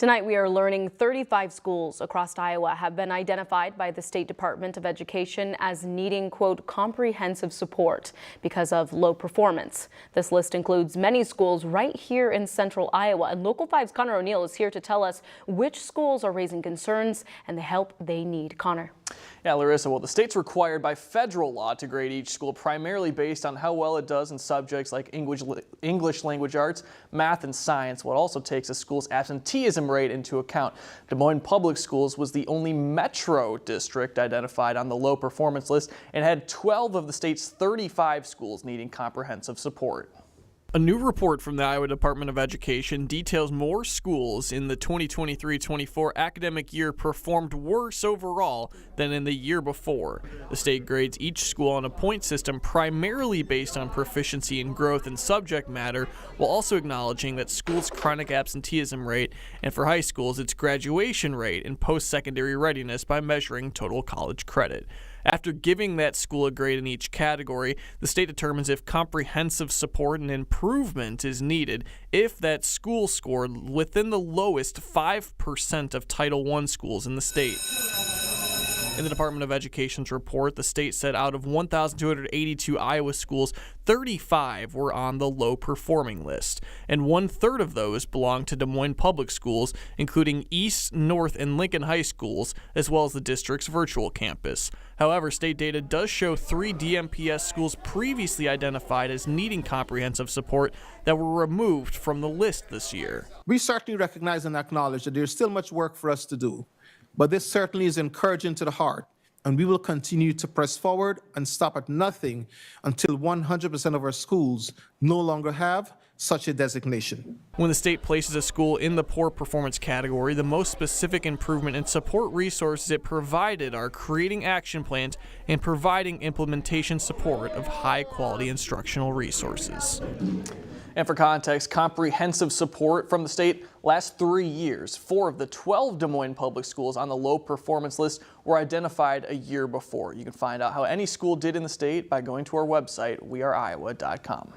Tonight we are learning 35 schools across Iowa have been identified by the State Department of Education as needing, quote, comprehensive support because of low performance. This list includes many schools right here in central Iowa, and Local 5's Connor O'Neill is here to tell us which schools are raising concerns and the help they need. Connor. Yeah, Larissa, well, the state's required by federal law to grade each school primarily based on how well it does in subjects like English language arts, math, and science. What also takes a school's absenteeism rate into account. Des Moines Public Schools was the only metro district identified on the low performance list and had 12 of the state's 35 schools needing comprehensive support. A new report from the Iowa Department of Education details more schools in the 2023-24 academic year performed worse overall than in the year before. The state grades each school on a point system primarily based on proficiency in growth and subject matter, while also acknowledging that schools' chronic absenteeism rate, and for high schools, its graduation rate and post-secondary readiness by measuring total college credit. After giving that school a grade in each category, the state determines if comprehensive support and improvement is needed if that school scored within the lowest 5% of Title I schools in the state. In the Department of Education's report, the state said out of 1,282 Iowa schools, 35 were on the low-performing list, and 1/3 of those belong to Des Moines Public Schools, including East, North, and Lincoln High Schools, as well as the district's virtual campus. However, state data does show 3 DMPS schools previously identified as needing comprehensive support that were removed from the list this year. We certainly recognize and acknowledge that there's still much work for us to do. But this certainly is encouraging to the heart, and we will continue to press forward and stop at nothing until 100% of our schools no longer have such a designation. When the state places a school in the poor performance category, the most specific improvement and support resources it provided are creating action plans and providing implementation support of high-quality instructional resources. And for context, comprehensive support from the state lasts 3 years. 4 of the 12 Des Moines public schools on the low performance list were identified a year before. You can find out how any school did in the state by going to our website, weareiowa.com.